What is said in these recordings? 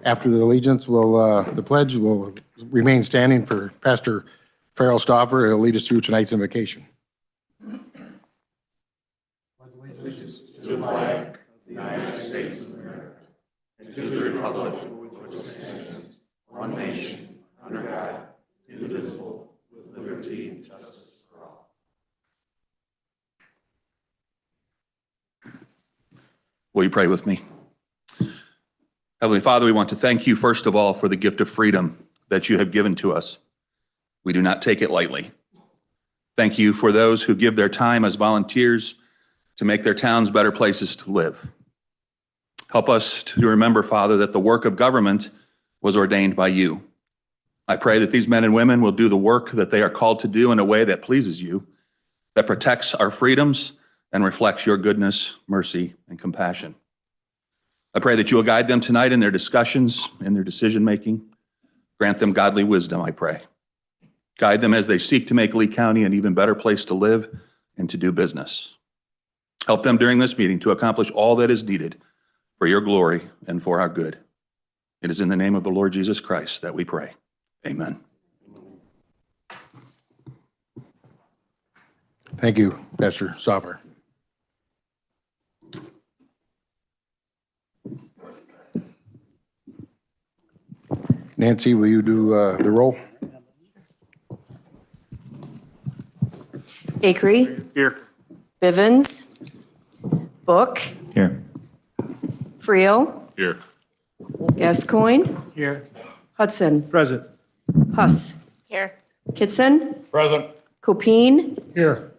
After the allegiance, the pledge will remain standing for Pastor Farrell Stauffer. He'll lead us through tonight's invocation. To the flag of the United States of America, and to the republic which stands, one nation, under God, indivisible, with liberty and justice for all. Will you pray with me? Heavenly Father, we want to thank you, first of all, for the gift of freedom that you have given to us. We do not take it lightly. Thank you for those who give their time as volunteers to make their towns better places to live. Help us to remember, Father, that the work of government was ordained by you. I pray that these men and women will do the work that they are called to do in a way that pleases you, that protects our freedoms and reflects your goodness, mercy, and compassion. I pray that you will guide them tonight in their discussions, in their decision-making. Grant them godly wisdom, I pray. Guide them as they seek to make Lee County an even better place to live and to do business. Help them during this meeting to accomplish all that is needed for your glory and for our good. It is in the name of the Lord Jesus Christ that we pray. Amen. Thank you, Pastor Stauffer. Nancy, will you do the roll? Akery. Here. Bivens. Book. Here. Friel. Here. Gascoigne. Here. Hudson. Present. Huss. Here. Kitson. Present. Copine. Here.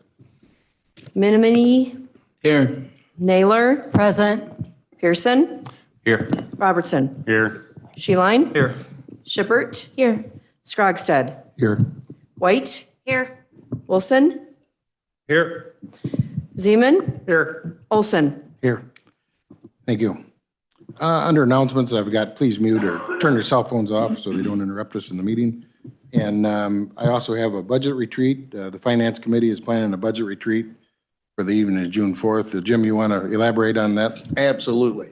Miniminee. Here. Naylor. Present. Pearson. Here. Robertson. Here. Sheline. Here. Shippert. Here. Scrogstad. Here. White. Here. Wilson. Here. Zeman. Here. Olson. Here. Thank you. Under announcements, I've got please mute or turn your cell phones off so they don't interrupt us in the meeting. And I also have a budget retreat. The Finance Committee is planning a budget retreat for the evening of June 4th. Jim, you want to elaborate on that? Absolutely.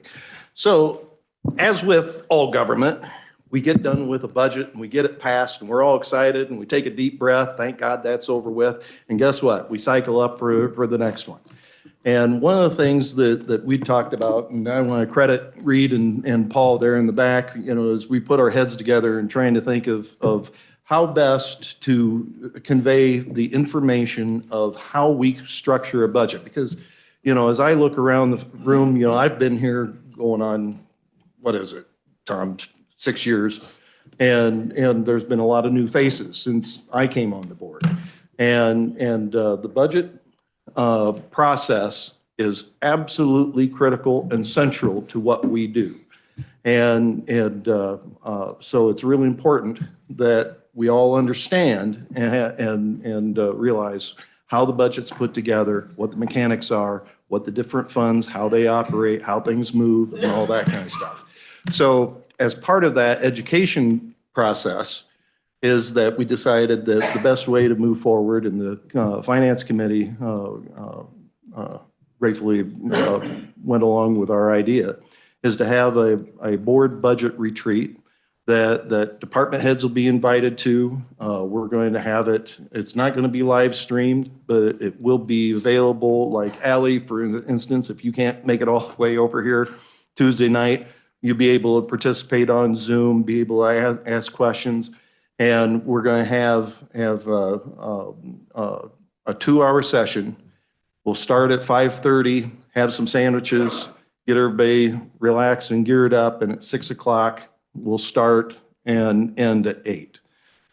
So as with all government, we get done with a budget and we get it passed and we're all excited and we take a deep breath. Thank God that's over with. And guess what? We cycle up for the next one. And one of the things that we talked about, and I want to credit Reed and Paul there in the back, is we put our heads together and trying to think of how best to convey the information of how we structure a budget. Because, as I look around the room, I've been here going on, what is it, Tom, 6 years. And there's been a lot of new faces since I came on the board. And the budget process is absolutely critical and central to what we do. And so it's really important that we all understand and realize how the budget's put together, what the mechanics are, what the different funds, how they operate, how things move, and all that kind of stuff. So as part of that education process is that we decided that the best way to move forward, and the Finance Committee gratefully went along with our idea, is to have a board budget retreat that department heads will be invited to. We're going to have it, it's not going to be live streamed, but it will be available, like Allie, for instance, if you can't make it all the way over here Tuesday night, you'll be able to participate on Zoom, be able to ask questions. And we're going to have a 2-hour session. We'll start at 5:30, have some sandwiches, get everybody relaxed and geared up, and at 6 o'clock, we'll start and end at 8.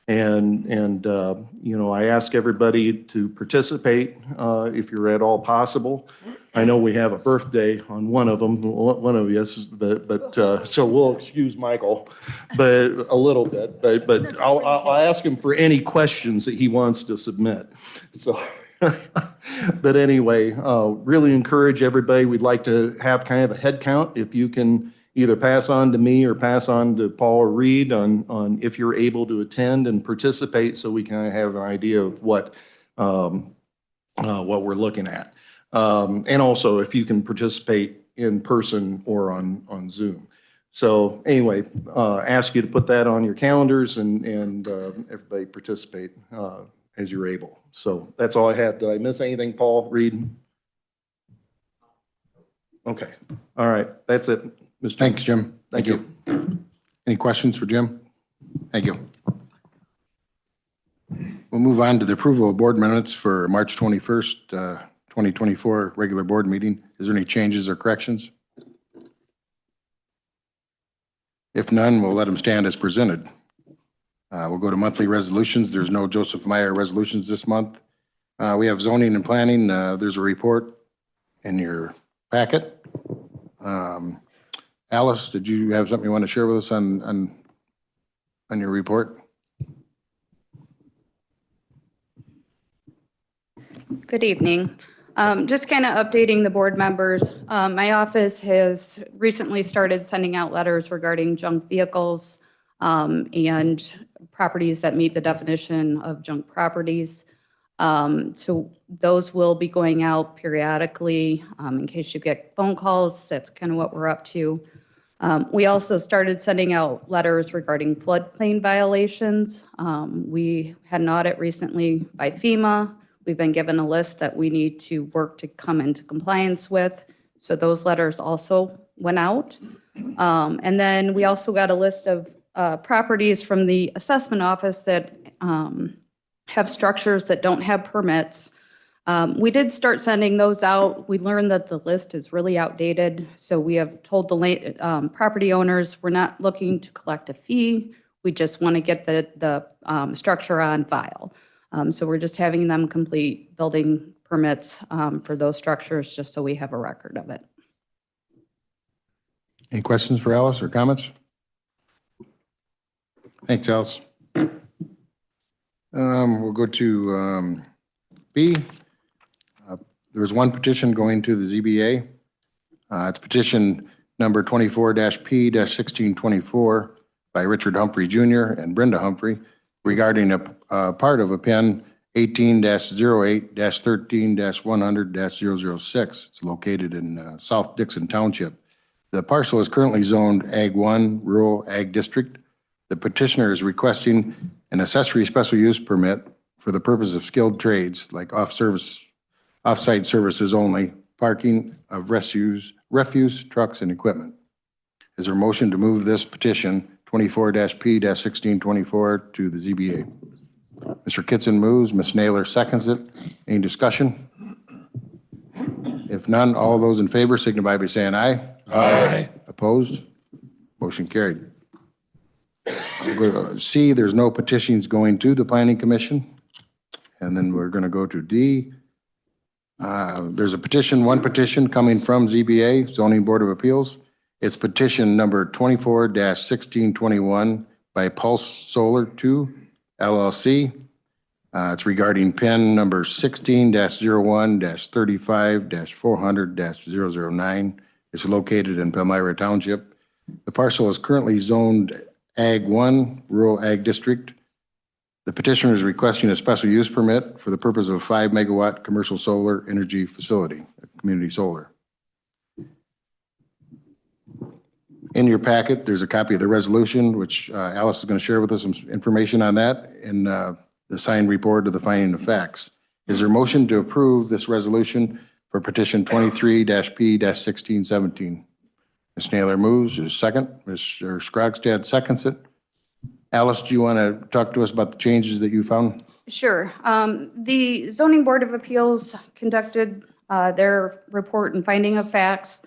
And I ask everybody to participate if you're at all possible. I know we have a birthday on one of them, one of us, but so we'll excuse Michael, but a little bit. But I'll ask him for any questions that he wants to submit. So, but anyway, really encourage everybody. We'd like to have kind of a head count. If you can either pass on to me or pass on to Paul or Reed on if you're able to attend and participate, so we can have an idea of what we're looking at. And also if you can participate in person or on Zoom. So anyway, ask you to put that on your calendars and everybody participate as you're able. So that's all I have. Did I miss anything, Paul, Reed? Okay, all right, that's it. Mr. Thanks, Jim. Thank you. Any questions for Jim? Thank you. We'll move on to the approval of board minutes for March 21st, 2024 regular board meeting. Is there any changes or corrections? If none, we'll let them stand as presented. We'll go to monthly resolutions. There's no Joseph Meyer resolutions this month. We have zoning and planning. There's a report in your packet. Alice, did you have something you want to share with us on your report? Good evening. Just kind of updating the board members. My office has recently started sending out letters regarding junk vehicles and properties that meet the definition of junk properties. So those will be going out periodically in case you get phone calls. That's kind of what we're up to. We also started sending out letters regarding floodplain violations. We had an audit recently by FEMA. We've been given a list that we need to work to come into compliance with. So those letters also went out. And then we also got a list of properties from the assessment office that have structures that don't have permits. We did start sending those out. We learned that the list is really outdated. So we have told the property owners, we're not looking to collect a fee. We just want to get the structure on file. So we're just having them complete building permits for those structures, just so we have a record of it. Any questions for Alice or comments? Thanks, Alice. We'll go to B. There was one petition going to the ZBA. It's petition number 24-P-1624 by Richard Humphrey Jr. and Brenda Humphrey regarding a part of a PEN 18-08-13-100-006. It's located in South Dixon Township. The parcel is currently zoned Ag 1, Rural Ag District. The petitioner is requesting an accessory special use permit for the purpose of skilled trades like off-site services only, parking of refuse, trucks, and equipment. Is there a motion to move this petition 24-P-1624 to the ZBA? Mr. Kitson moves, Ms. Naylor seconds it. Any discussion? If none, all those in favor signify by saying aye. Aye. Opposed? Motion carried. We'll go to C, there's no petitions going to the Planning Commission. And then we're going to go to D. There's one petition coming from ZBA, Zoning Board of Appeals. It's petition number 24-1621 by Pulse Solar 2 LLC. It's regarding PIN number 16-01-35-400-009. It's located in Palmyra Township. The parcel is currently zoned Ag 1, Rural Ag District. The petitioner is requesting a special use permit for the purpose of a 5-megawatt commercial solar energy facility, community solar. In your packet, there's a copy of the resolution, which Alice is going to share with us some information on that in the signed report of the finding of facts. Is there a motion to approve this resolution for petition 23-P-1617? Ms. Naylor moves. Is second. Mr. Scrogstad seconds it. Alice, do you want to talk to us about the changes that you found? Sure. The Zoning Board of Appeals conducted their report and finding of facts.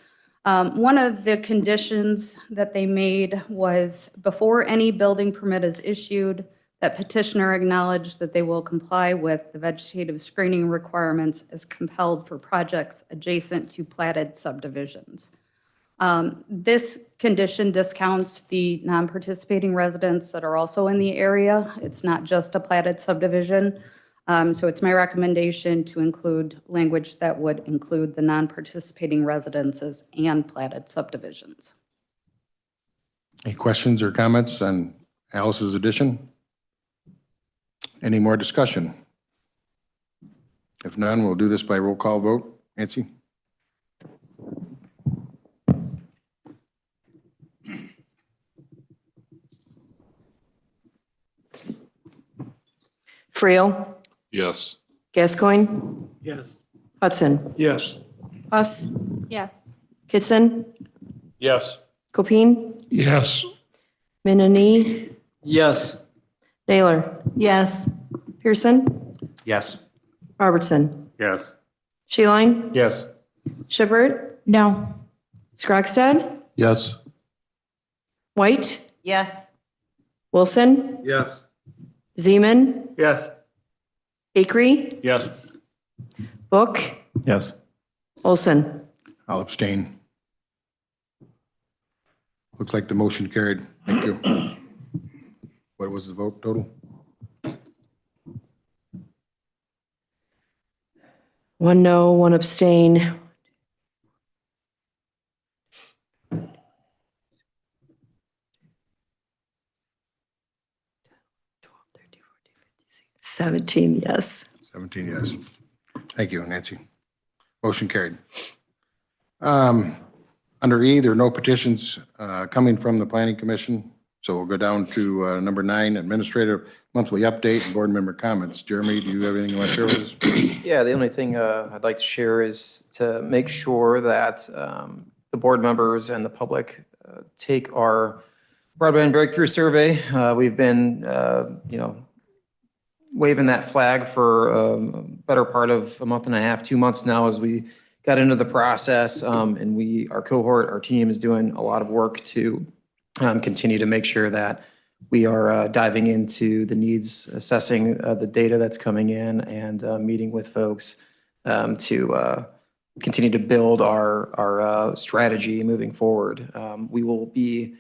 One of the conditions that they made was before any building permit is issued, that petitioner acknowledged that they will comply with the vegetative screening requirements as compelled for projects adjacent to platted subdivisions. This condition discounts the non-participating residents that are also in the area. It's not just a platted subdivision. So it's my recommendation to include language that would include the non-participating residences and platted subdivisions. Any questions or comments on Alice's addition? Any more discussion? If none, we'll do this by roll call vote. Nancy? Creel, Yes. Gascoigne, Yes. Hudson, Yes. Huss, Yes. Kitson, Yes. Copine, Yes. Minini, Yes. Naylor. Yes. Pearson, Yes. Robertson, Yes. Sheeline, Yes. Shippert, No. Scroggstad, Yes. White, Yes. Wilson, Yes. Zeman, Yes. Acree, Yes. Book, Yes. Olson. I'll abstain. Looks like the motion carried. Thank you. What was the vote total? 1 no, 1 abstain. Seventeen, yes. 17 yes. Thank you, Nancy. Motion carried. Under E, there are no petitions coming from the Planning Commission. So we'll go down to number 9, Administrative Monthly Update and Board Member Comments. Jeremy, do you have anything you want to share with us? Yeah, the only thing I'd like to share is to make sure that the board members and the public take our broadband breakthrough survey. We've been, waving that flag for a better part of a month and a half, 2 months now as we got into the process. And our cohort, our team is doing a lot of work to continue to make sure that we are diving into the needs, assessing the data that's coming in, and meeting with folks to continue to build our strategy moving forward. We will be,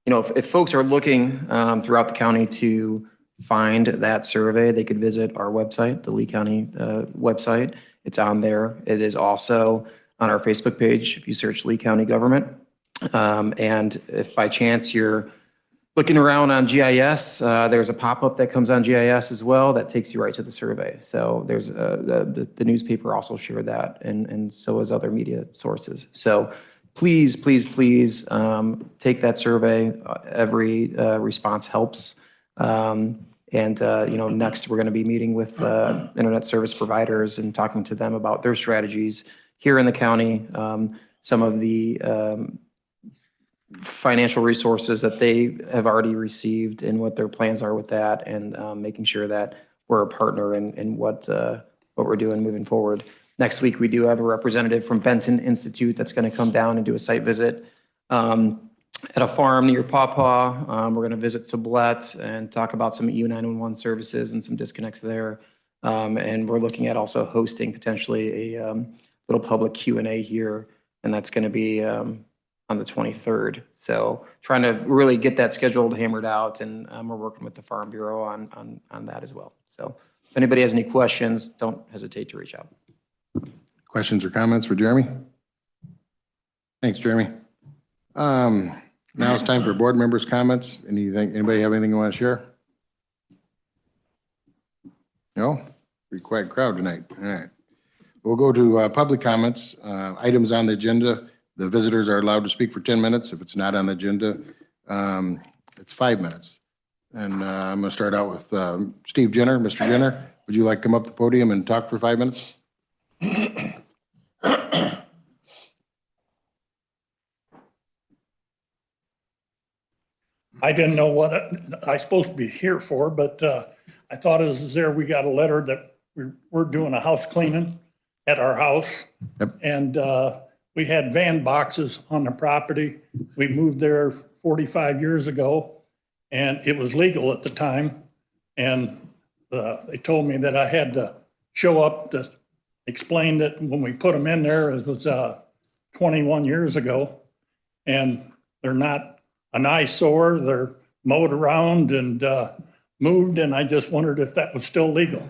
if folks are looking throughout the county to find that survey, they could visit our website, the Lee County website. It's on there. It is also on our Facebook page if you search Lee County Government. And if by chance you're looking around on GIS, there's a pop-up that comes on GIS as well that takes you right to the survey. So there's the newspaper also shared that, and so as other media sources. So please, please, please take that survey. Every response helps. Next we're going to be meeting with internet service providers and talking to them about their strategies here in the county, some of the financial resources that they have already received and what their plans are with that, and making sure that we're a partner in what we're doing moving forward. Next week, we do have a representative from Benton Institute that's going to come down and do a site visit at a farm near Pawpaw. We're going to visit Sublette and talk about some EU 911 services and some disconnects there. And we're looking at also hosting potentially a little public Q&A here, and that's going to be on the 23rd. So trying to really get that scheduled hammered out, and we're working with the Farm Bureau on that as well. So if anybody has any questions, don't hesitate to reach out. Questions or comments for Jeremy? Thanks, Jeremy. Now it's time for board members' comments. Anybody have anything you want to share? No? Pretty quiet crowd tonight. All right. We'll go to public comments. Items on the agenda. The visitors are allowed to speak for 10 minutes. If it's not on the agenda, it's 5 minutes. And I'm going to start out with Steve Jenner. Mr. Jenner, would you like to come up to the podium and talk for 5 minutes? I didn't know what I was supposed to be here for, but I thought it was there. We got a letter that we're doing a house cleaning at our house. Yep. And we had van boxes on the property. We moved there 45 years ago, and it was legal at the time. And they told me that I had to show up to explain that when we put them in there, it was 21 years ago, and they're not an eyesore. They're mowed around and moved, and I just wondered if that was still legal.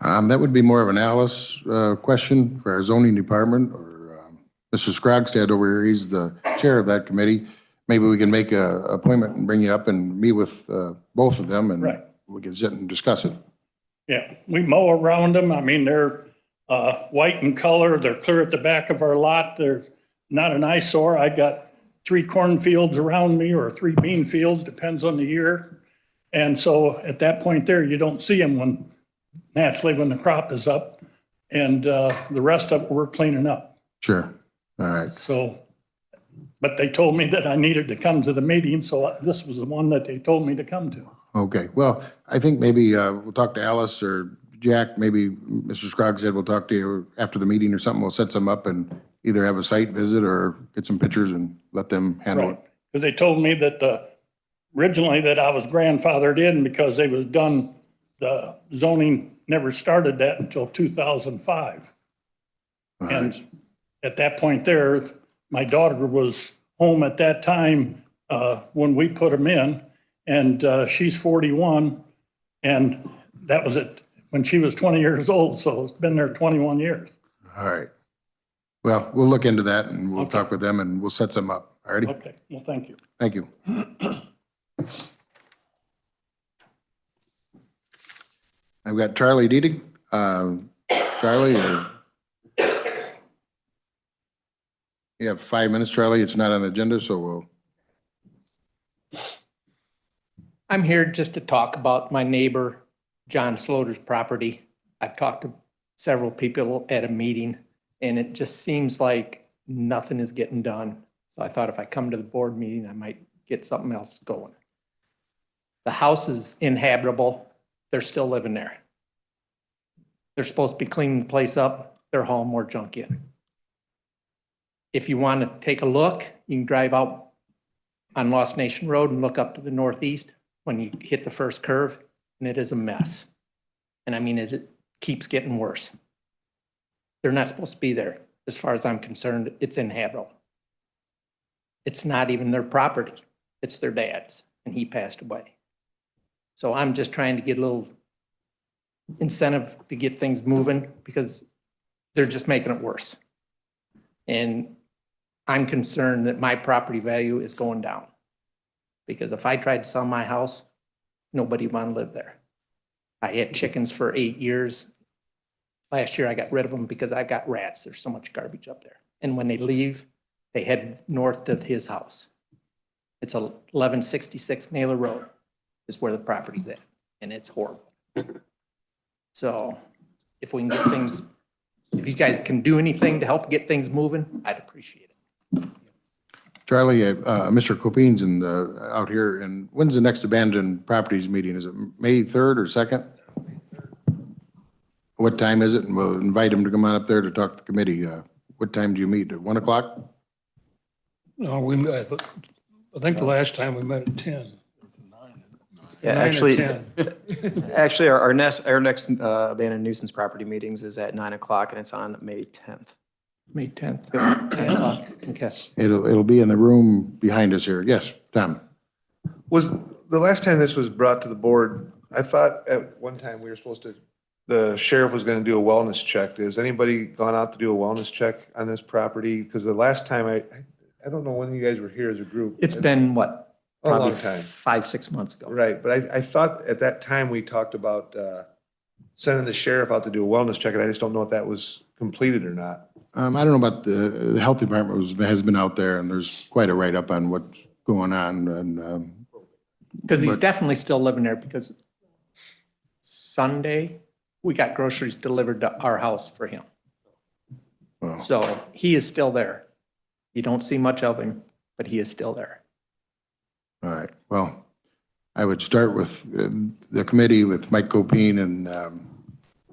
That would be more of an Alice question for our zoning department, or Mr. Scrogstad over here. He's the chair of that committee. Maybe we can make an appointment and bring you up and meet with both of them, and Right. we can sit and discuss it. Yeah, we mow around them. I mean, they're white in color. They're clear at the back of our lot. They're not an eyesore. I got 3 cornfields around me, or 3 bean fields, depends on the year. And so at that point there, you don't see them naturally when the crop is up. And the rest of it we're cleaning up. Sure. All right. So, but they told me that I needed to come to the meeting, so this was the one that they told me to come to. Okay. Well, I think maybe we'll talk to Alice or Jack. Maybe Mr. Scroggs said we'll talk to you after the meeting or something. We'll set some up and either have a site visit or get some pictures and let them handle Right. it. Because they told me that originally that I was grandfathered in because they was done, the zoning never started that until 2005. All right. And at that point there, my daughter was home at that time when we put them in, and she's 41, and that was it when she was 20 years old, so it's been there 21 years. All right. Well, we'll look into that and we'll Okay. talk with them and we'll set some up. All righty? Okay, well, thank you. Thank you. I've got Charlie Deedig. Charlie, you have 5 minutes, Charlie. It's not on the agenda, so we'll, I'm here just to talk about my neighbor, John Sloter's property. I've talked to several people at a meeting, and it just seems like nothing is getting done. So I thought if I come to the board meeting, I might get something else going. The house is inhabitable. They're still living there. They're supposed to be cleaning the place up. They're hauling more junk in. If you want to take a look, you can drive out on Lost Nation Road and look up to the northeast when you hit the first curve, and it is a mess. And I mean, it keeps getting worse. They're not supposed to be there. As far as I'm concerned, it's inhabitable. It's not even their property. It's their dad's, and he passed away. So I'm just trying to get a little incentive to get things moving because they're just making it worse. And I'm concerned that my property value is going down. Because if I tried to sell my house, nobody would want to live there. I had chickens for 8 years. Last year I got rid of them because I got rats. There's so much garbage up there. And when they leave, they head north to his house. It's 1166 Naylor Road is where the property's at, and it's horrible. So if we can get things, if you guys can do anything to help get things moving, I'd appreciate it. Charlie, Mr. Copeen's out here, and when's the next abandoned properties meeting? Is it May 3rd or 2nd? What time is it? And we'll invite him to come on up there to talk to the committee. What time do you meet? At 1 o'clock? No, I think the last time we met at 10. Yeah, 9 or actually, 10. actually, our next abandoned nuisance property meetings is at 9 o'clock, and it's on May 10th. May 10th, 10 o'clock. Okay. It'll be in the room behind us here. Yes, Tom? Was the last time this was brought to the board, I thought at one time we were supposed to, the sheriff was going to do a wellness check. Has anybody gone out to do a wellness check on this property? Because the last time I don't know when you guys were here as a group. It's been what? A long Probably time. 5-6 months ago. Right, but I thought at that time we talked about sending the sheriff out to do a wellness check, and I just don't know if that was completed or not. I don't know about the health department has been out there, and there's quite a write-up on what's going on, and, Because he's But- definitely still living there because Sunday, we got groceries delivered to our house for him. well, So he is still there. You don't see much of him, but he is still there. all right. Well, I would start with the committee with Mike Copeen, and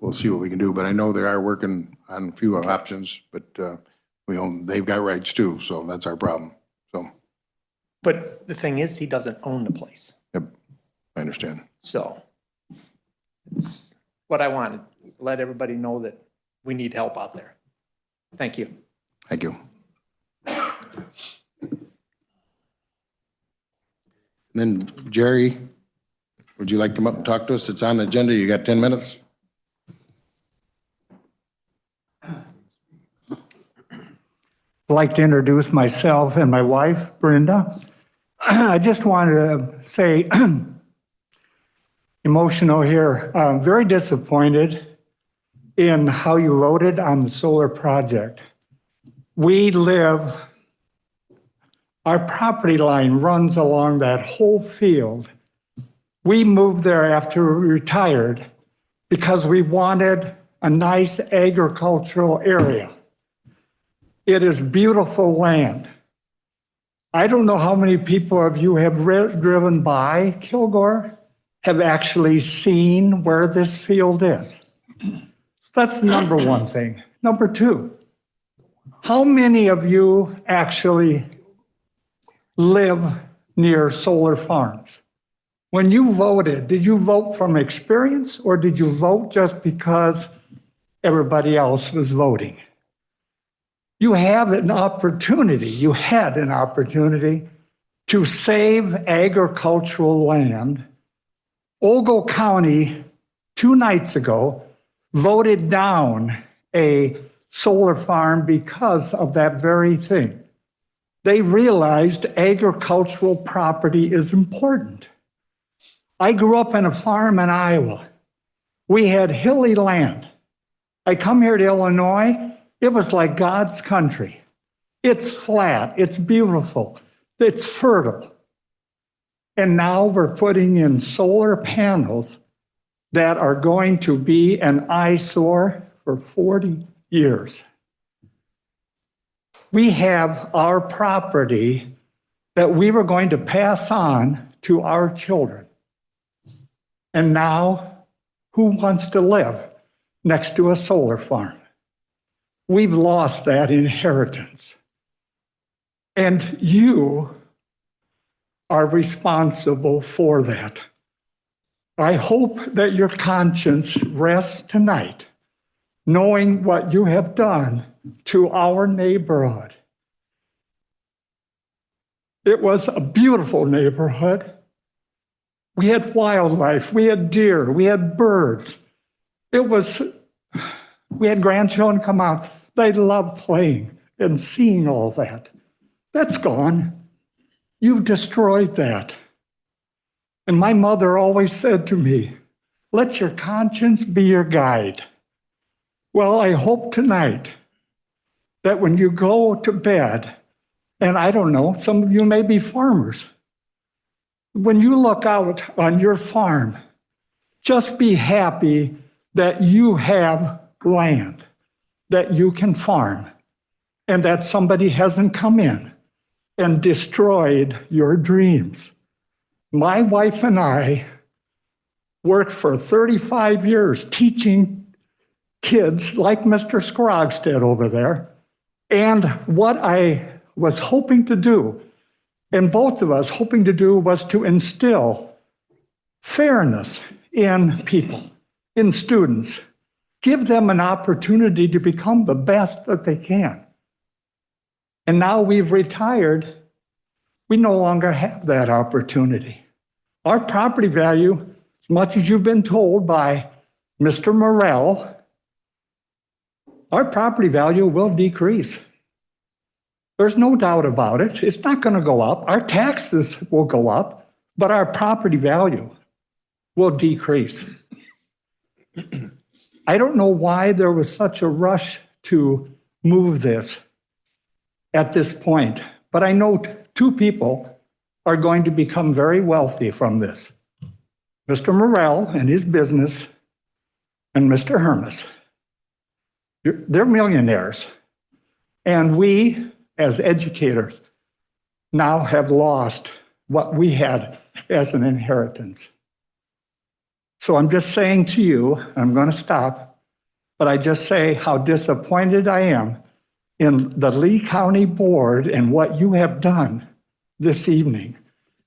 we'll see what we can do. But I know they are working on a few options, but they've got rights too, so that's our problem. So, But the thing is, he doesn't own the place. yep, I understand. So it's what I wanted, let everybody know that we need help out there. Thank you. Thank you. And then Jerry, would you like to come up and talk to us? It's on the agenda. You got 10 minutes? I'd like to introduce myself and my wife, Brenda. I just wanted to say, emotional here, I'm very disappointed in how you voted on the solar project. We live, our property line runs along that whole field. We moved there after we retired because we wanted a nice agricultural area. It is beautiful land. I don't know how many people of you have driven by Kilgore, have actually seen where this field is. That's number one thing. Number two, how many of you actually live near solar farms? When you voted, did you vote from experience or did you vote just because everybody else was voting? You have an opportunity, you had an opportunity to save agricultural land. Ogle County, 2 nights ago, voted down a solar farm because of that very thing. They realized agricultural property is important. I grew up on a farm in Iowa. We had hilly land. I come here to Illinois, it was like God's country. It's flat, it's beautiful, it's fertile. And now we're putting in solar panels that are going to be an eyesore for 40 years. We have our property that we were going to pass on to our children. And now, who wants to live next to a solar farm? We've lost that inheritance. And you are responsible for that. I hope that your conscience rests tonight, knowing what you have done to our neighborhood. It was a beautiful neighborhood. We had wildlife, we had deer, we had birds. We had grandchildren come out. They loved playing and seeing all that. That's gone. You've destroyed that. And my mother always said to me, let your conscience be your guide. Well, I hope tonight that when you go to bed, and I don't know, some of you may be farmers, when you look out on your farm, just be happy that you have land that you can farm and that somebody hasn't come in and destroyed your dreams. My wife and I worked for 35 years teaching kids like Mr. Scrogstead over there. And what I was hoping to do, and both of us hoping to do, was to instill fairness in people, in students. Give them an opportunity to become the best that they can. And now we've retired, we no longer have that opportunity. Our property value, as much as you've been told by Mr. Morrell, our property value will decrease. There's no doubt about it. It's not going to go up. Our taxes will go up, but our property value will decrease. I don't know why there was such a rush to move this at this point, but I know 2 people are going to become very wealthy from this. Mr. Morrell and his business and Mr. Hermes. They're millionaires. And we, as educators, now have lost what we had as an inheritance. So I'm just saying to you, I'm going to stop, but I just say how disappointed I am in the Lee County Board and what you have done this evening.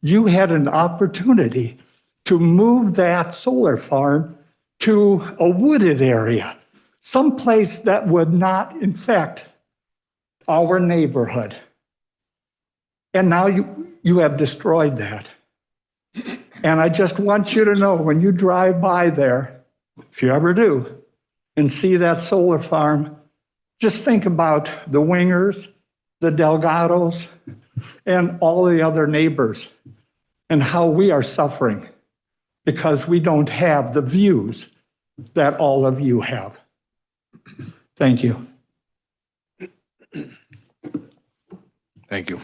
You had an opportunity to move that solar farm to a wooded area, someplace that would not infect our neighborhood. And now you have destroyed that. And I just want you to know, when you drive by there, if you ever do, and see that solar farm, just think about the Wingers, the Delgados, and all the other neighbors, and how we are suffering because we don't have the views that all of you have. Thank you. Thank you.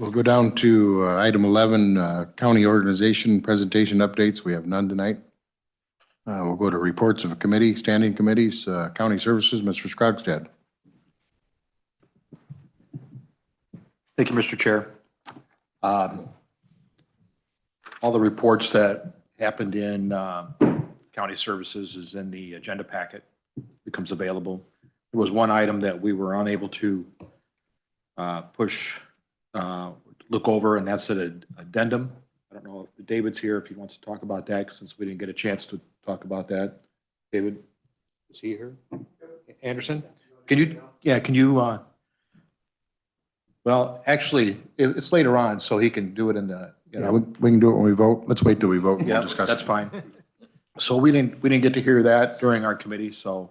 We'll go down to item 11, county organization presentation updates. We have none tonight. We'll go to reports of committee, standing committees, county services, Mr. Scrogstad. Thank you, Mr. Chair. All the reports that happened in county services is in the agenda packet. Becomes available. There was one item that we were unable to look over, and that's an addendum. I don't know if David's here, if he wants to talk about that, since we didn't get a chance to talk about that. David, is he here? Anderson? Can you, well, actually, it's later on, so he can do it in the, Yeah, we can do it when we vote. Let's wait till we vote and Yeah, we'll discuss it. that's fine. So we didn't get to hear that during our committee, so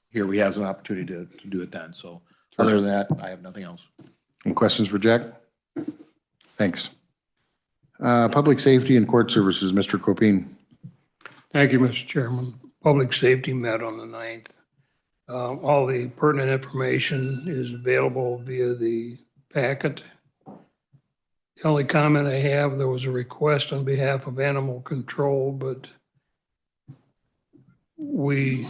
here we have an opportunity to do it then. So other than that, I have nothing else. Any questions for Jack? Thanks. Public safety and court services, Mr. Copine. Thank you, Mr. Chairman. Public safety met on the 9th. All the pertinent information is available via the packet. The only comment I have, there was a request on behalf of animal control, but we,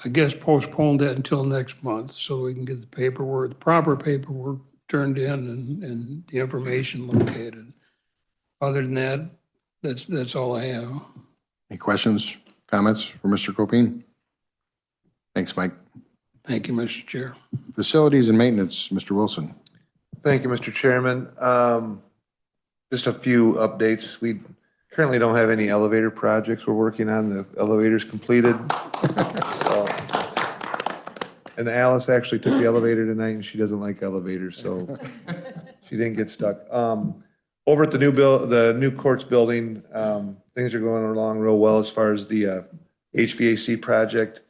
I guess, postponed that until next month so we can get the paperwork, the proper paperwork turned in and the information located. Other than that, that's all I have. Any questions, comments for Mr. Copine? Thanks, Mike. Thank you, Mr. Chair. Facilities and maintenance, Mr. Wilson. Thank you, Mr. Chairman. Just a few updates. We currently don't have any elevator projects we're working on. The elevator's completed. So- And Alice actually took the elevator tonight and she doesn't like elevators, so she didn't get stuck. Over at the new courts building, things are going along real well as far as the HVAC project.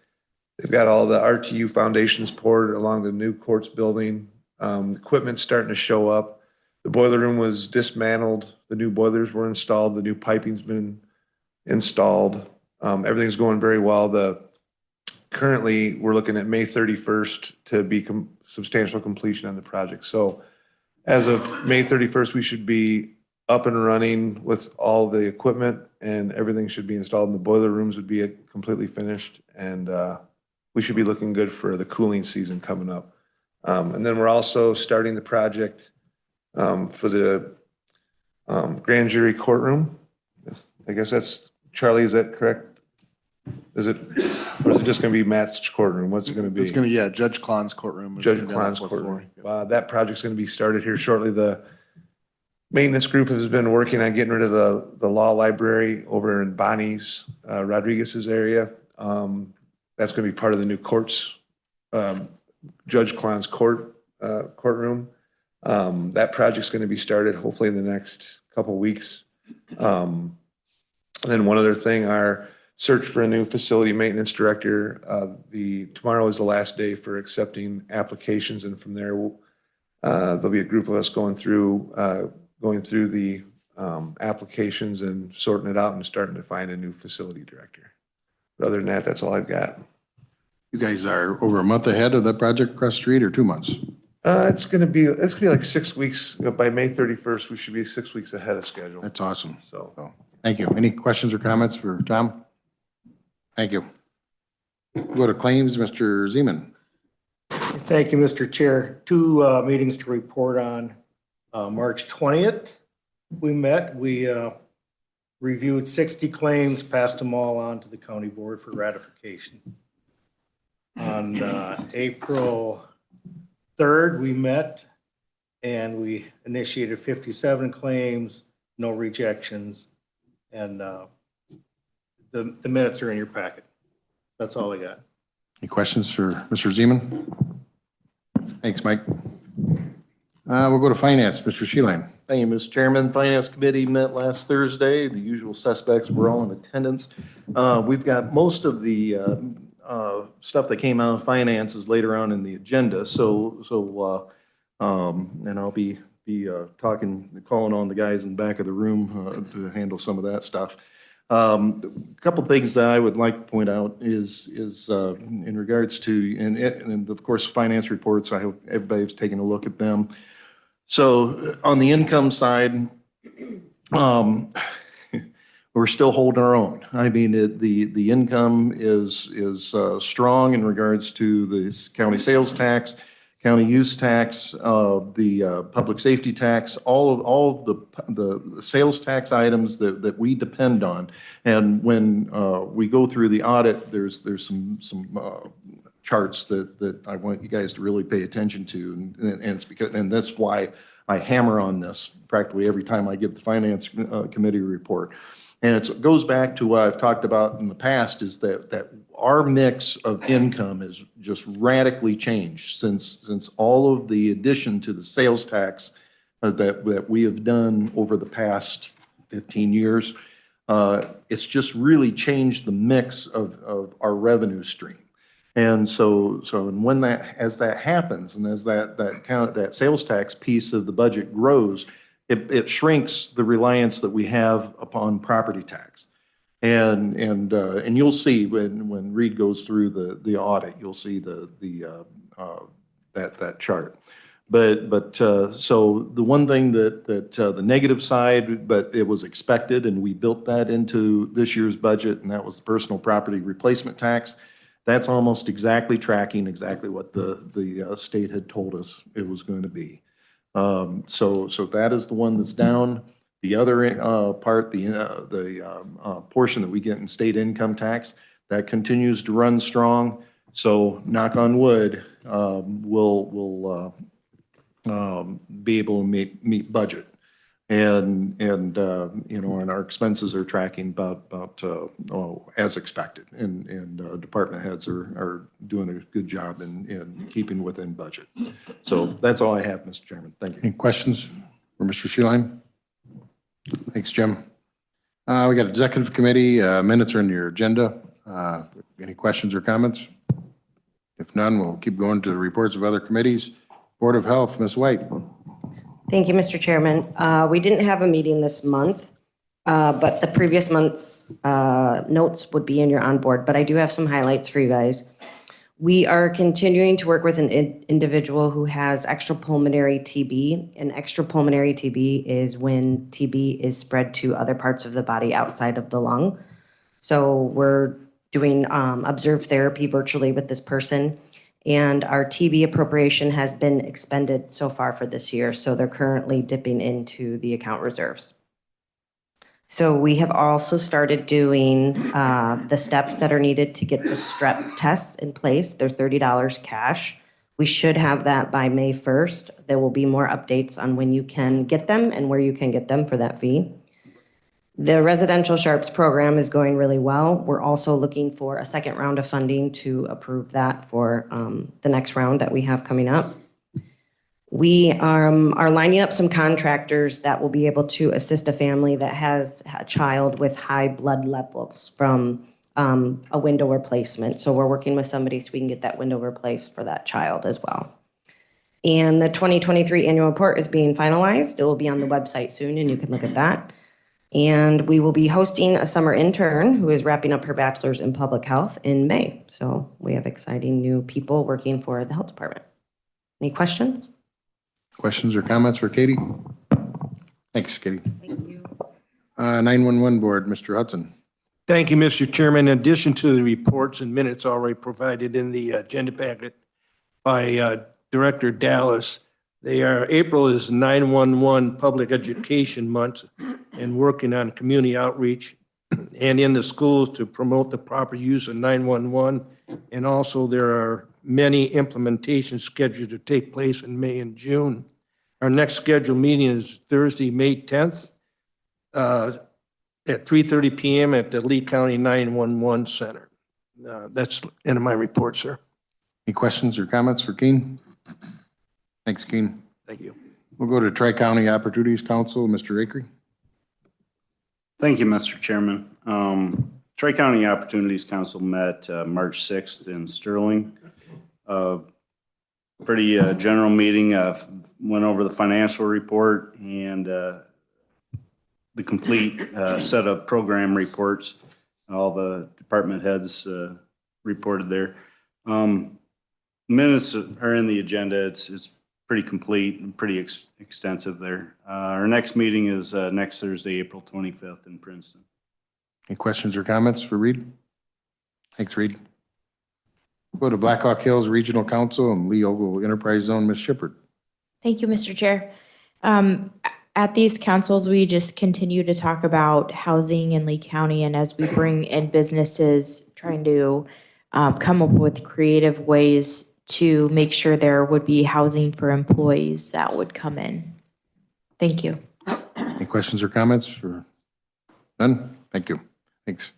They've got all the RTU foundations poured along the new courts building. Equipment's starting to show up. The boiler room was dismantled. The new boilers were installed. The new piping's been installed. Everything's going very well. Currently, we're looking at May 31st to be substantial completion on the project. So as of May 31st, we should be up and running with all the equipment and everything should be installed and the boiler rooms would be completely finished. And we should be looking good for the cooling season coming up. And then we're also starting the project for the grand jury courtroom. I guess that's, Charlie, is that correct? Is it, or is it just going to be Matt's courtroom? What's it going to be? It's going to be, yeah, Judge Klon's courtroom. It's Judge gonna be on Klon's that courtroom. floor. That project's going to be started here shortly. The maintenance group has been working on getting rid of the law library over in Bonnie's, Rodriguez's area. That's going to be part of the new courts, Judge Klon's courtroom. That project's going to be started hopefully in the next couple weeks. And then one other thing, our search for a new facility maintenance director. Tomorrow is the last day for accepting applications, and from there, there'll be a group of us going through the applications and sorting it out and starting to find a new facility director. But other than that, that's all I've got. You guys are over a month ahead of the project across the street or 2 months? It's gonna be like 6 weeks. By May 31st, we should be 6 weeks ahead of schedule. That's awesome. So, Thank you. Any questions or comments for Tom? Thank you. Go to claims, Mr. Zeman. Thank you, Mr. Chair. Two meetings to report on. March 20th, we met. We reviewed 60 claims, passed them all on to the county board for ratification. On April 3rd, we met and we initiated 57 claims, no rejections, and the minutes are in your packet. That's all I got. Any questions for Mr. Zeman? Thanks, Mike. We'll go to finance, Mr. Sheeline. Thank you, Mr. Chairman. Finance Committee met last Thursday. The usual suspects were all in attendance. We've got most of the stuff that came out of finances later on in the agenda. And I'll be calling on the guys in the back of the room to handle some of that stuff. A couple things that I would like to point out is in regards to, and of course, finance reports, I hope everybody's taken a look at them. So on the income side, we're still holding our own. I mean, the income is strong in regards to the county sales tax, county use tax, the public safety tax, all of the sales tax items that we depend on. And when we go through the audit, there's some charts that I want you guys to really pay attention to, and it's because, and that's why I hammer on this practically every time I give the finance committee report. And it goes back to what I've talked about in the past, is that our mix of income has just radically changed since all of the addition to the sales tax that we have done over the past 15 years. It's just really changed the mix of our revenue stream. And so when as that happens, and as that sales tax piece of the budget grows, it shrinks the reliance that we have upon property tax. And you'll see when Reed goes through the audit, you'll see that chart. But so the one thing that the negative side, but it was expected, and we built that into this year's budget, and that was the personal property replacement tax. That's almost exactly tracking exactly what the state had told us it was going to be. So that is the one that's down. The other part, the portion that we get in state income tax, that continues to run strong. So knock on wood, we'll be able to meet budget. And you know, and our expenses are tracking about as expected, and department heads are doing a good job in keeping within budget. So that's all I have, Mr. Chairman. Thank you. Any questions for Mr. Sheeline? Thanks, Jim. We got executive committee minutes are in your agenda. Any questions or comments? If none, we'll keep going to the reports of other committees. Board of Health, Ms. White. Thank you, Mr. Chairman. We didn't have a meeting this month, but the previous month's notes would be in your onboard, but I do have some highlights for you guys. We are continuing to work with an individual who has extrapulmonary TB. And extrapulmonary TB is when TB is spread to other parts of the body outside of the lung. So we're doing observed therapy virtually with this person. And our TB appropriation has been expended so far for this year. So they're currently dipping into the account reserves. So we have also started doing the steps that are needed to get the strep tests in place. They're $30 cash. We should have that by May 1st. There will be more updates on when you can get them and where you can get them for that fee. The residential Sharps program is going really well. We're also looking for a second round of funding to approve that for the next round that we have coming up. We are lining up some contractors that will be able to assist a family that has a child with high blood levels from a window replacement. So we're working with somebody so we can get that window replaced for that child as well. And the 2023 annual report is being finalized. It will be on the website soon, and you can look at that. And we will be hosting a summer intern who is wrapping up her bachelor's in public health in May. So we have exciting new people working for the health department. Any questions? Questions or comments for Katie? Thanks, Katie. Thank you. 911 Board, Mr. Hudson. Thank you, Mr. Chairman. In addition to the reports and minutes already provided in the agenda packet by Director Dallas, April is 911 Public Education Month, and working on community outreach and in the schools to promote the proper use of 911. And also there are many implementations scheduled to take place in May and June. Our next scheduled meeting is Thursday, May 10th at 3:30 p.m. at the Lee County 911 Center. That's the end of my report, sir. Any questions or comments for Keen? Thanks, Keen. Thank you. We'll go to Tri-County Opportunities Council, Mr. Acree. Thank you, Mr. Chairman. Tri-County Opportunities Council met March 6th in Sterling. Pretty general meeting, went over the financial report and the complete set of program reports. All the department heads reported there. Minutes are in the agenda. It's pretty complete and pretty extensive there. Our next meeting is next Thursday, April 25th in Princeton. Any questions or comments for Reed? Thanks, Reed. Go to Blackhawk Hills Regional Council and Lee Ogle Enterprise Zone, Ms. Shippard. Thank you, Mr. Chair. At these councils, we just continue to talk about housing in Lee County, and as we bring in businesses, trying to come up with creative ways to make sure there would be housing for employees that would come in. Thank you. Any questions or comments for none? Thank you. Thanks.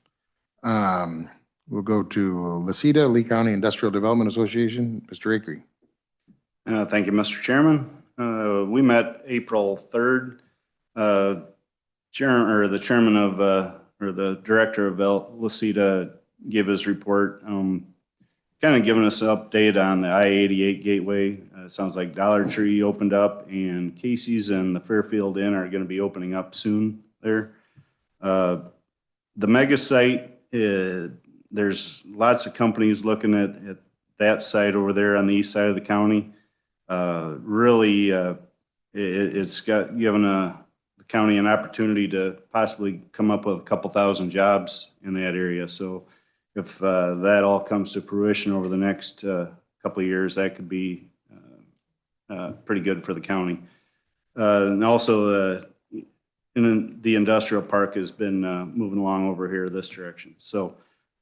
We'll go to LaCita, Lee County Industrial Development Association, Mr. Acree. Thank you, Mr. Chairman. We met April 3rd. The chairman of, or the director of LaCita gave his report, kind of giving us an update on the I-88 Gateway. Sounds like Dollar Tree opened up, and Casey's and the Fairfield Inn are going to be opening up soon there. The mega site, there's lots of companies looking at that site over there on the east side of the county. Really, it's given the county an opportunity to possibly come up with a couple thousand jobs in that area. So if that all comes to fruition over the next couple of years, that could be pretty good for the county. And also, the industrial park has been moving along over here this direction. So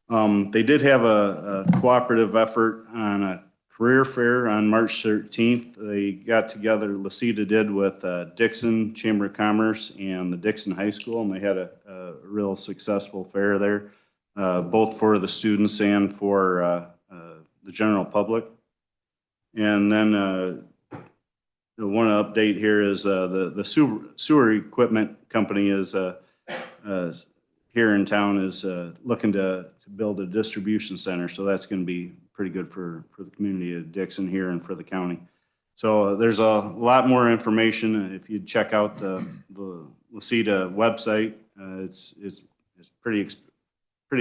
they did have a cooperative effort on a career fair on March 13th. They got together, LaCita did, with Dixon Chamber of Commerce and the Dixon High School, and they had a real successful fair there, both for the students and for the general public. And then one update here is the sewer equipment company is here in town is looking to build a distribution center. So that's going to be pretty good for the community of Dixon here and for the county. So there's a lot more information. If you check out the LaCita website, it's pretty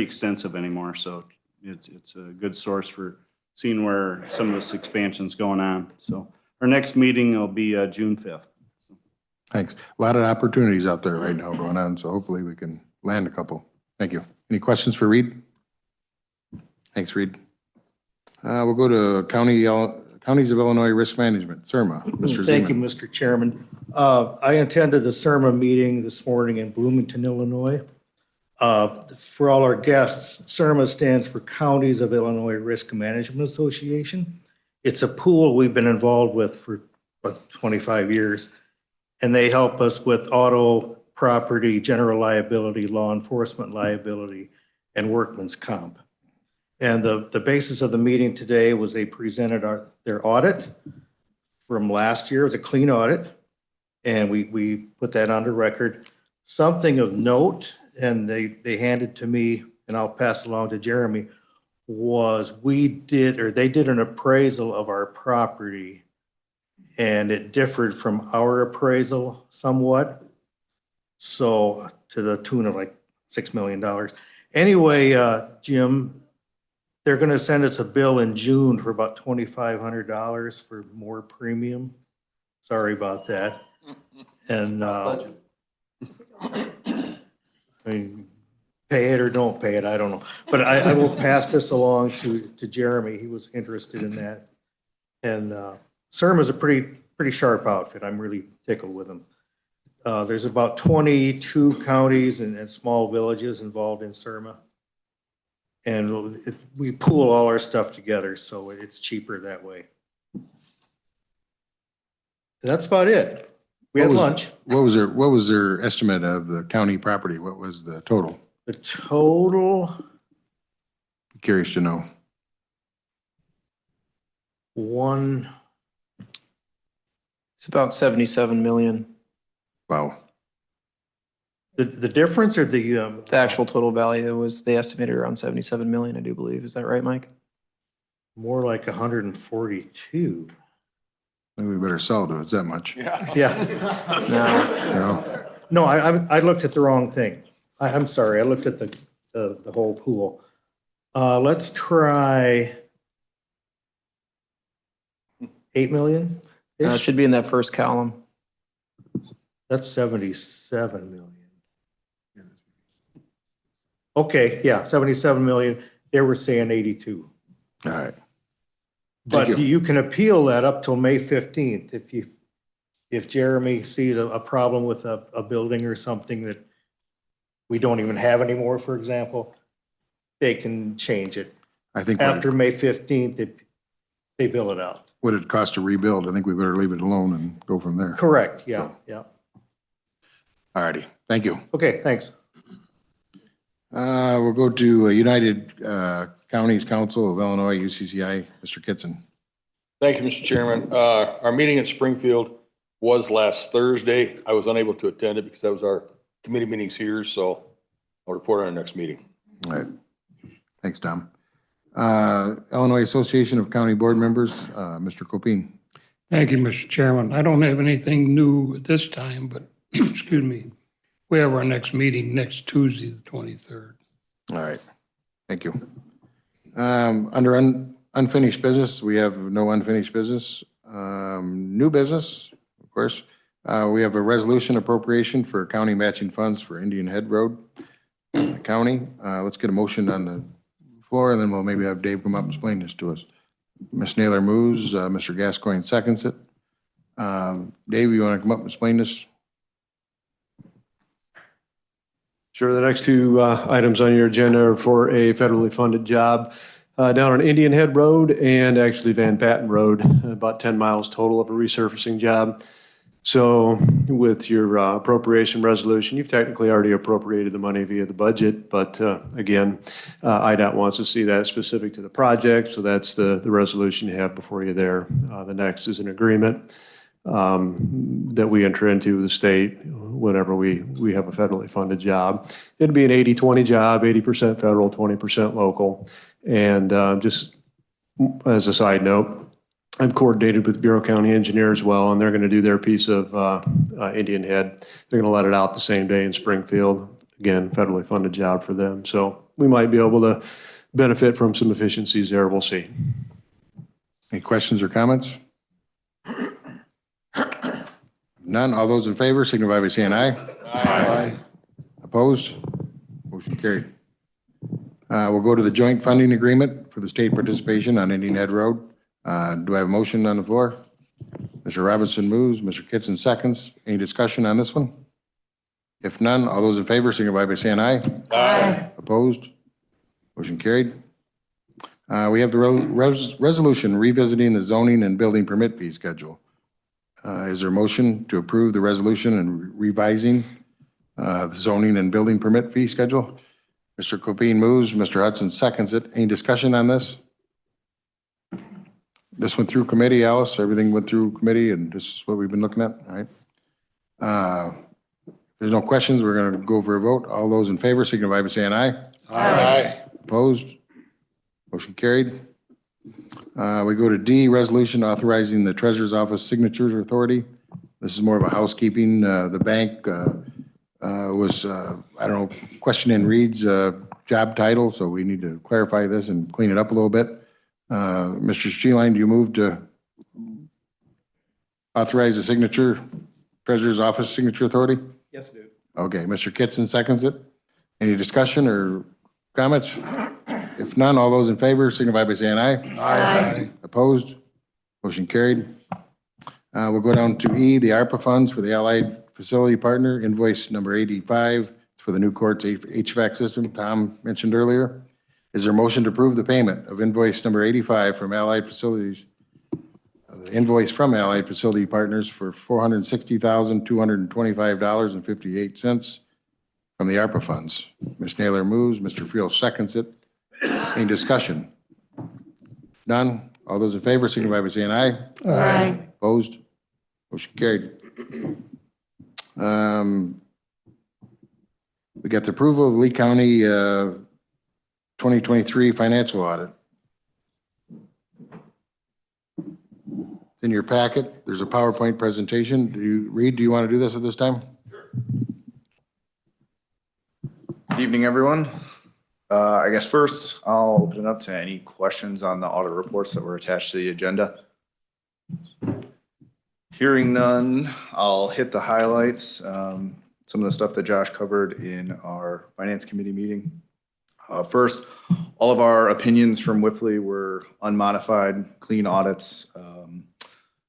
extensive anymore. So it's a good source for seeing where some of this expansion's going on. So our next meeting will be June 5th. Thanks. A lot of opportunities out there right now going on, so hopefully we can land a couple. Thank you. Any questions for Reed? Thanks, Reed. We'll go to Counties of Illinois Risk Management, CIRMA. Mr. Thank you, Zeman. Mr. Chairman. I attended the CIRMA meeting this morning in Bloomington, Illinois. For all our guests, CIRMA stands for Counties of Illinois Risk Management Association. It's a pool we've been involved with for about 25 years, and they help us with auto, property, general liability, law enforcement liability, and workman's comp. And the basis of the meeting today was they presented their audit from last year. It was a clean audit, and we put that on the record. Something of note, and they handed to me, and I'll pass along to Jeremy, was they did an appraisal of our property, and it differed from our appraisal somewhat. So to the tune of like $6 million. Anyway, Jim, they're going to send us a bill in June for about $2,500 for more premium. Sorry about that. And I mean, pay it or don't pay it, I don't know. But I will pass this along to Jeremy. He was interested in that. And CIRMA is a pretty sharp outfit. I'm really tickled with them. There's about 22 counties and small villages involved in CIRMA. And we pool all our stuff together, so it's cheaper that way. That's about it. We had lunch. What was their estimate of the county property? What was the total? The total, Curious to know. It's about 77 million. Wow. The difference or the actual total value was, they estimated around 77 million, I do believe. Is that right, Mike? More like 142. Maybe we better sell it if it's that much. Yeah. No. No, I looked at the wrong thing. I'm sorry, I looked at the whole pool. Let's try 8 million? It should be in that first column. That's 77 million. Okay, yeah, 77 million. They were saying 82. All right. But Thank you. you can appeal that up till May 15th if Jeremy sees a problem with a building or something that we don't even have anymore, for example, they can change it. I think After May 15th, they bill it out. what it cost to rebuild, I think we better leave it alone and go from there. Correct, yeah, yeah. All righty. Thank you. Okay, thanks. We'll go to United Counties Council of Illinois, UCCI, Mr. Kitson. Thank you, Mr. Chairman. Our meeting in Springfield was last Thursday. I was unable to attend it because that was our committee meetings here, so I'll report on our next meeting. All right. Thanks, Tom. Illinois Association of County Board Members, Mr. Copine. Thank you, Mr. Chairman. I don't have anything new at this time, but excuse me. We have our next meeting next Tuesday, the 23rd. All right. Thank you. Under unfinished business, we have no unfinished business. New business, of course. We have a resolution appropriation for county matching funds for Indian Head Road in the county. Let's get a motion on the floor, and then we'll maybe have Dave come up and explain this to us. Ms. Naylor moves, Mr. Gascoigne seconds it. Dave, you want to come up and explain this? Sure. The next two items on your agenda are for a federally funded job down on Indian Head Road and actually Van Patten Road, about 10 miles total of a resurfacing job. So with your appropriation resolution, you've technically already appropriated the money via the budget, but again, IDOT wants to see that specific to the project, so that's the resolution you have before you there. The next is an agreement that we enter into with the state whenever we have a federally funded job. It'd be an 80-20 job, 80% federal, 20% local. And just as a side note, I've coordinated with Bureau County Engineer as well, and they're going to do their piece of Indian Head. They're going to let it out the same day in Springfield. Again, federally funded job for them. So we might be able to benefit from some efficiencies there. We'll see. Any questions or comments? None. All those in favor signify by saying aye. Aye. Opposed? Motion carried. We'll go to the joint funding agreement for the state participation on Indian Head Road. Do I have a motion on the floor? Mr. Robinson moves, Mr. Kitson seconds. Any discussion on this one? If none, all those in favor signify by saying aye. Aye. Opposed? Motion carried. We have the resolution revisiting the zoning and building permit fee schedule. Is there a motion to approve the resolution and revising the zoning and building permit fee schedule? Mr. Copine moves, Mr. Hudson seconds it. Any discussion on this? This went through committee, Alice. Everything went through committee, and this is what we've been looking at. All right. If there's no questions, we're going to go for a vote. All those in favor signify by saying aye. Aye. Opposed? Motion carried. We go to D, resolution authorizing the treasurer's office signatures authority. This is more of a housekeeping. The bank was, I don't know, questioning Reed's job title, so we need to clarify this and clean it up a little bit. Mr. Scheeline, do you move to authorize the signature, treasurer's office signature authority? Yes, dude. Okay, Mr. Kitson seconds it. Any discussion or comments? If none, all those in favor signify by saying aye. Aye. Opposed? Motion carried. We'll go down to E, the ARPA funds for the Allied Facility Partner, invoice number 85. It's for the new court's HVAC system Tom mentioned earlier. Is there a motion to approve the payment of invoice number 85 from Allied Facilities, the invoice from Allied Facility Partners for $460,225.58 from the ARPA funds? Ms. Naylor moves, Mr. Friel seconds it. Any discussion? None? All those in favor signify by saying aye. Aye. Opposed? Motion carried. We got the approval of Lee County 2023 financial audit. In your packet, there's a PowerPoint presentation. Reed, do you want to do this at this time? Sure. Good evening, everyone. I guess first, I'll open it up to any questions on the audit reports that were attached to the agenda. Hearing none, I'll hit the highlights. Some of the stuff that Josh covered in our Finance Committee meeting. First, all of our opinions from Wifley were unmodified, clean audits,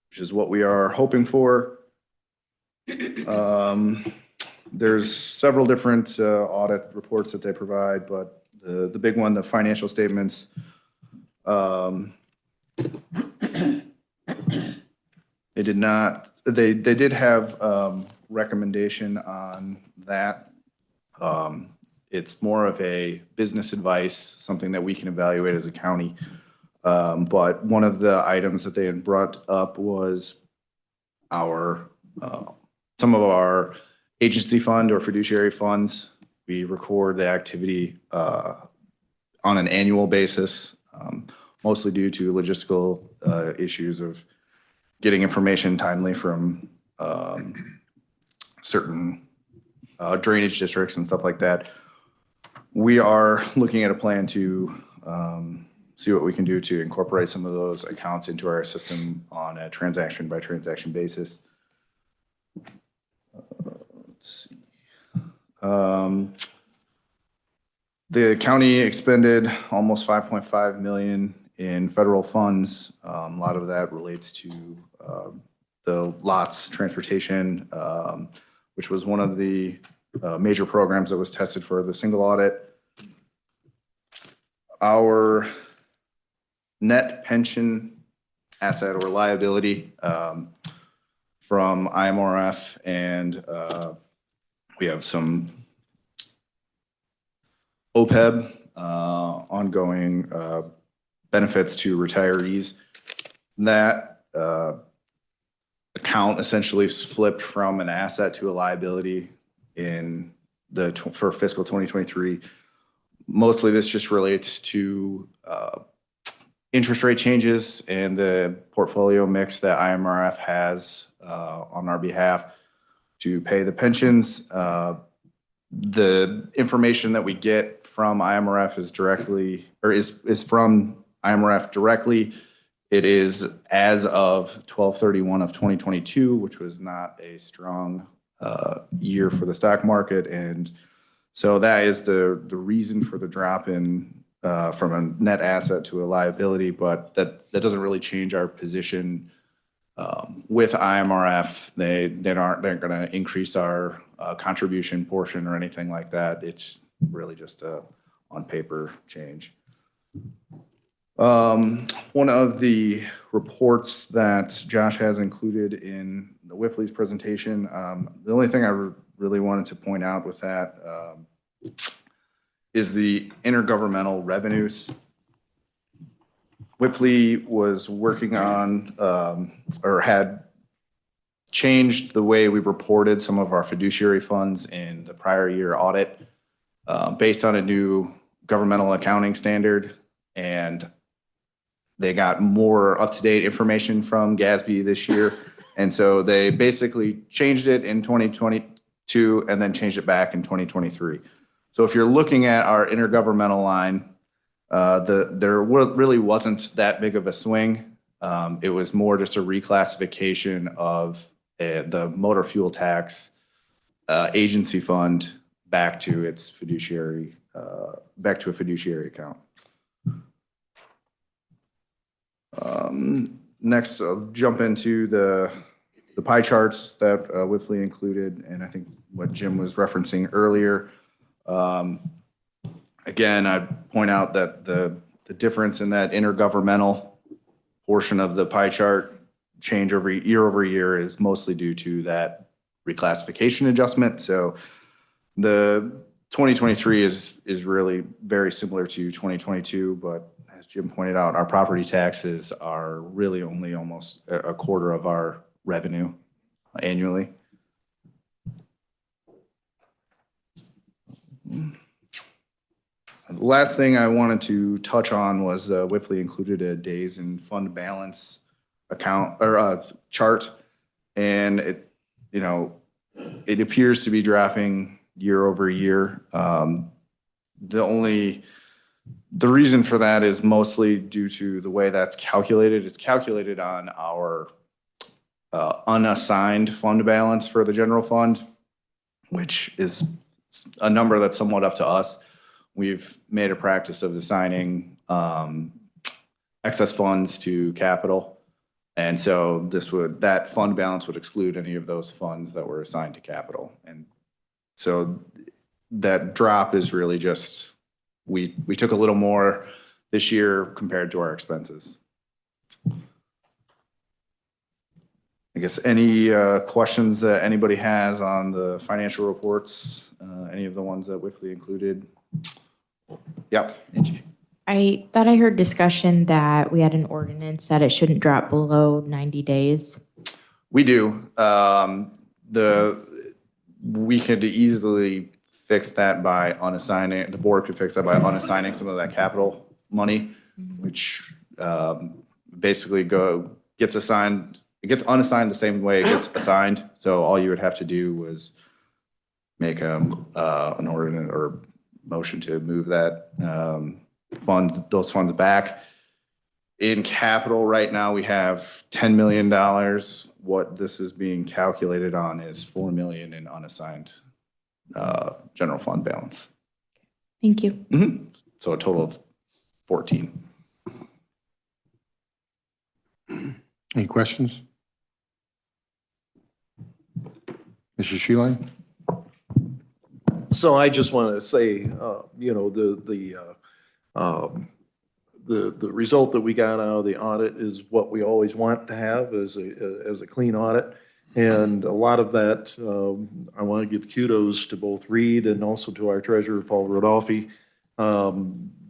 which is what we are hoping for. There's several different audit reports that they provide, but the big one, the financial statements, they did have recommendation on that. It's more of a business advice, something that we can evaluate as a county. But one of the items that they had brought up was our some of our agency fund or fiduciary funds. We record the activity on an annual basis, mostly due to logistical issues of getting information timely from certain drainage districts and stuff like that. We are looking at a plan to see what we can do to incorporate some of those accounts into our system on a transaction by transaction basis. Let's see. The county expended almost 5.5 million in federal funds. A lot of that relates to the lots transportation, which was one of the major programs that was tested for the single audit. Our net pension asset or liability from IMRF, and we have some OPEB, ongoing benefits to retirees. That account essentially flipped from an asset to a liability for fiscal 2023. Mostly this just relates to interest rate changes and the portfolio mix that IMRF has on our behalf to pay the pensions. The information that we get from IMRF is from IMRF directly. It is as of 12/31 of 2022, which was not a strong year for the stock market. And so that is the reason for the drop in from a net asset to a liability, but that doesn't really change our position with IMRF. They aren't going to increase our contribution portion or anything like that. It's really just a on paper change. One of the reports that Josh has included in the Wifley's presentation, the only thing I really wanted to point out with that is the intergovernmental revenues. Wifley was working on or had changed the way we reported some of our fiduciary funds in the prior year audit based on a new governmental accounting standard, and they got more up-to-date information from GASB this year. And so they basically changed it in 2022 and then changed it back in 2023. So if you're looking at our intergovernmental line, there really wasn't that big of a swing. It was more just a reclassification of the motor fuel tax agency fund back to its fiduciary, back to a fiduciary account. Next, I'll jump into the pie charts that Wifley included, and I think what Jim was referencing earlier. Again, I'd point out that the difference in that intergovernmental portion of the pie chart change over year is mostly due to that reclassification adjustment. So the 2023 is really very similar to 2022, but as Jim pointed out, our property taxes are really only almost a quarter of our revenue annually. The last thing I wanted to touch on was Wifley included a days in fund balance account or chart, and it appears to be dropping year over year. the reason for that is mostly due to the way that's calculated. It's calculated on our unassigned fund balance for the general fund, which is a number that's somewhat up to us. We've made a practice of assigning excess funds to capital. And so that fund balance would exclude any of those funds that were assigned to capital. And so that drop is really just, we took a little more this year compared to our expenses. I guess any questions that anybody has on the financial reports, any of the ones that Wifley included? Yep, Angie. I thought I heard discussion that we had an ordinance that it shouldn't drop below 90 days. We do. We could easily fix that by unassigning, the board could fix that by unassigning some of that capital money, which basically gets assigned, it gets unassigned the same way it gets assigned. So all you would have to do was make an ordinance or motion to move that those funds back. In capital right now, we have $10 million. What this is being calculated on is $4 million in unassigned general fund balance. Thank you. Mm-hmm. So a total of 14. Any questions? Mrs. Sheeline? So I just want to say, the result that we got out of the audit is what we always want to have as a clean audit. And a lot of that, I want to give kudos to both Reed and also to our treasurer, Paul Rodolfi.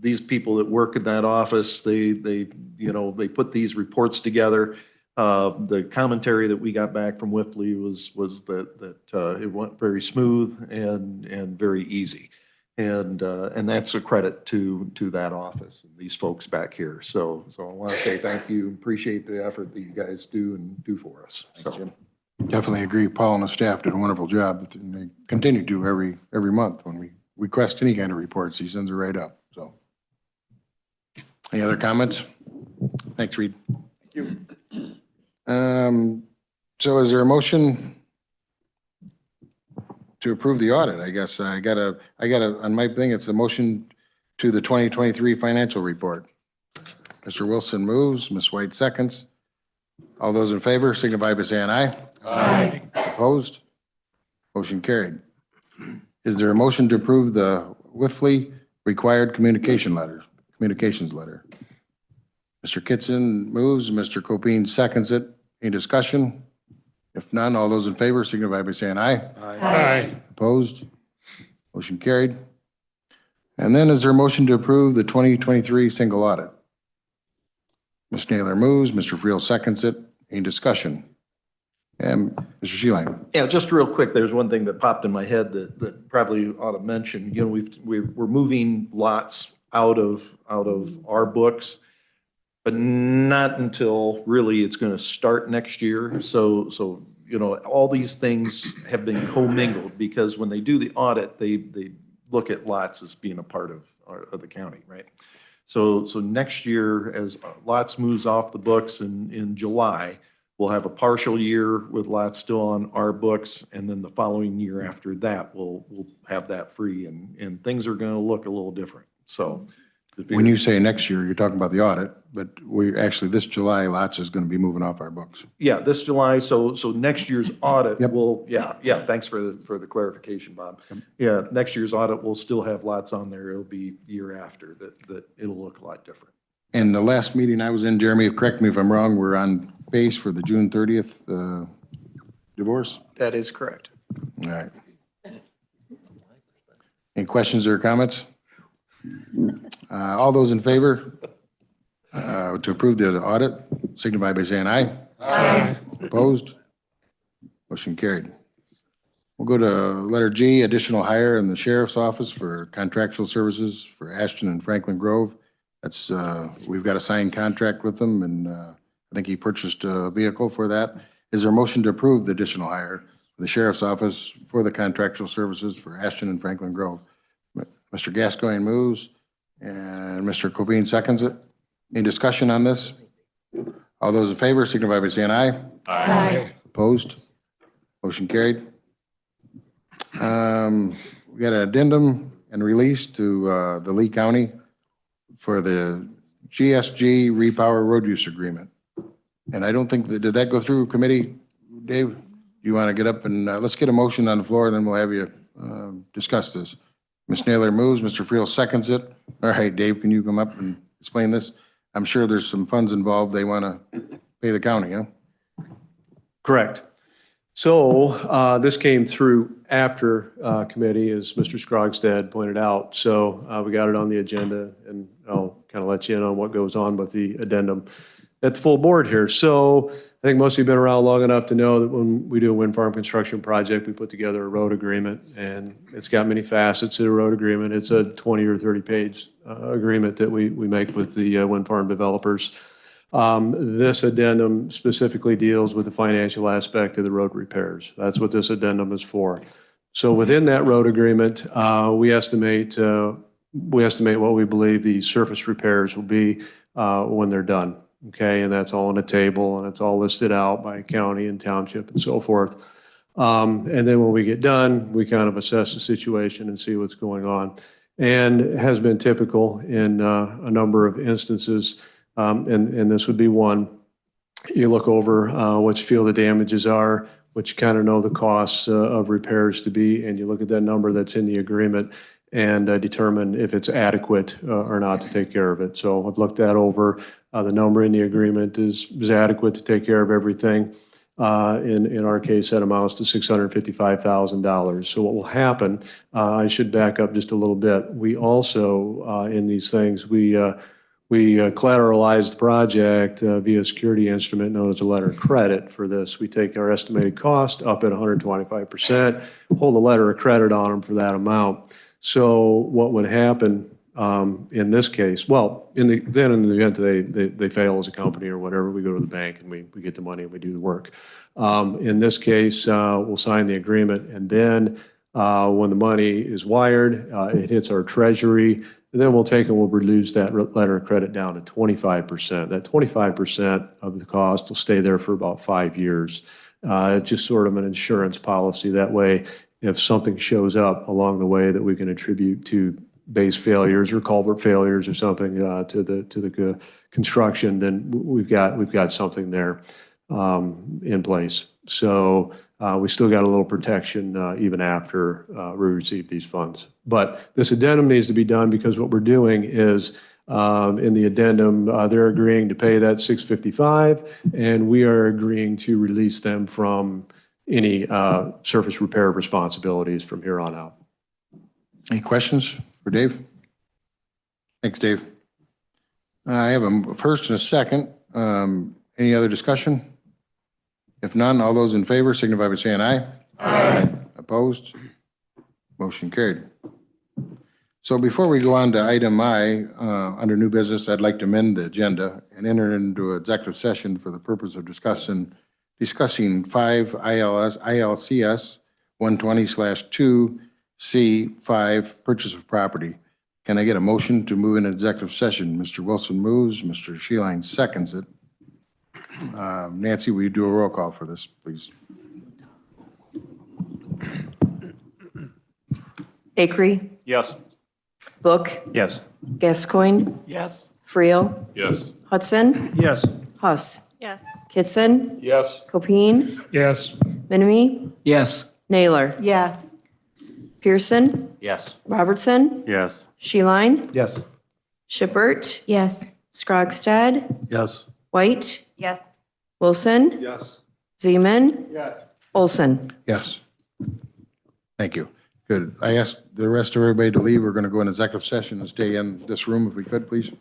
These people that work in that office, they put these reports together. The commentary that we got back from Wifley was that it went very smooth and very easy. And that's a credit to that office and these folks back here. So I want to say thank you. Appreciate the effort that you guys do for us. Thanks, Jim. Definitely agree. Paul and the staff did a wonderful job. And they continue to every month when we request any kind of reports, he sends it right up. So any other comments? Thanks, Reed. Thank you. So is there a motion to approve the audit? I guess I gotta, on my thing, it's a motion to the 2023 financial report. Mr. Wilson moves, Ms. White seconds. All those in favor signify by saying aye. Aye. Opposed? Motion carried. Is there a motion to approve the Wifley required communications letter? Mr. Kitson moves, Mr. Copine seconds it. Any discussion? If none, all those in favor signify by saying aye. Aye. Opposed? Motion carried. And then is there a motion to approve the 2023 single audit? Ms. Naylor moves, Mr. Friel seconds it. Any discussion? And Mr. Sheeline. Yeah, just real quick, there's one thing that popped in my head that probably ought to mention. You know, we're moving lots out of our books, but not until really it's going to start next year. So you know, all these things have been commingled because when they do the audit, they look at lots as being a part of the county, right? So next year, as lots moves off the books in July, we'll have a partial year with lots still on our books, and then the following year after that, we'll have that free, and things are going to look a little different. So When you say next year, you're talking about the audit, but we actually, this July, lots is going to be moving off our books. yeah, this July, so next year's audit will, yeah, thanks for the clarification, Bob. Yeah, next year's audit will still have lots on there. It'll be year after that it'll look a lot different. And the last meeting I was in, Jeremy, correct me if I'm wrong, we're on pace for the June 30th divorce? That is correct. All right. Any questions or comments? All those in favor to approve the audit, signify by saying aye. Aye. Opposed? Motion carried. We'll go to letter G, additional hire in the sheriff's office for contractual services for Ashton and Franklin Grove. That's, we've got a signed contract with them, and I think he purchased a vehicle for that. Is there a motion to approve the additional hire for the sheriff's office for the contractual services for Ashton and Franklin Grove? Mr. Gascoigne moves, and Mr. Corbin seconds it. Any discussion on this? All those in favor signify by saying aye. Aye. Opposed? Motion carried. We got an addendum and release to the Lee County for the GSG Repower Road Use Agreement. And I don't think, did that go through committee? Dave, you want to get up and let's get a motion on the floor, and then we'll have you discuss this. Ms. Naylor moves, Mr. Friel seconds it. All right, Dave, can you come up and explain this? I'm sure there's some funds involved. They want to pay the county, huh? Correct. So this came through after committee, as Mr. Scrogstad pointed out. So we got it on the agenda, and I'll kind of let you in on what goes on with the addendum at the full board here. So I think most of you have been around long enough to know that when we do a wind farm construction project, we put together a road agreement, and it's got many facets to the road agreement. It's a 20 or 30 page agreement that we make with the wind farm developers. This addendum specifically deals with the financial aspect of the road repairs. That's what this addendum is for. So within that road agreement, we estimate what we believe the surface repairs will be when they're done. Okay, and that's all in a table, and it's all listed out by county and township and so forth. And then when we get done, we kind of assess the situation and see what's going on. And it has been typical in a number of instances, and this would be one. You look over what you feel the damages are, what you kind of know the costs of repairs to be, and you look at that number that's in the agreement and determine if it's adequate or not to take care of it. So I've looked that over. The number in the agreement is adequate to take care of everything. In our case, that amounts to $655,000. So what will happen, I should back up just a little bit. We also, in these things, we collateralize the project via a security instrument known as a letter of credit for this. We take our estimated cost up at 125%, hold a letter of credit on them for that amount. So what would happen in this case? Well, in the event they fail as a company or whatever, we go to the bank and we get the money and we do the work. In this case, we'll sign the agreement, and then when the money is wired, it hits our treasury. And then we'll take and we'll reduce that letter of credit down to 25%. That 25% of the cost will stay there for about 5 years. It's just sort of an insurance policy. That way, if something shows up along the way that we can attribute to base failures or culvert failures or something to the construction, then we've got something there in place. So we still got a little protection even after we receive these funds. But this addendum needs to be done because what we're doing is in the addendum, they're agreeing to pay that $655,000, and we are agreeing to release them from any surface repair responsibilities from here on out. Any questions for Dave? Thanks, Dave. I have a first and a second. Any other discussion? If none, all those in favor signify by saying aye. Aye. Opposed? Motion carried. So before we go on to item I, under new business, I'd like to amend the agenda and enter into executive session for the purpose of discussing 5 ILCS 120/2C5 purchase of property. Can I get a motion to move into executive session? Mr. Wilson moves, Mr. Sheeline seconds it. Nancy, will you do a roll call for this, please? Acree, Yes. Book, Yes. Gascoigne, Yes. Friel, Yes. Hudson, Yes. Huss, Yes. Kitson, Yes. Copine, Yes. Minimi, Yes. Naylor, Yes. Pearson, Yes. Robertson, Yes. Sheeline, Yes. Shippert, Yes. Scrogstad, Yes. White, Yes. Wilson, Yes. Zeman, Yes. Olson. Yes. Thank you. Good. I asked the rest of everybody to leave. We're going to go in executive session and stay in this room if we could, please.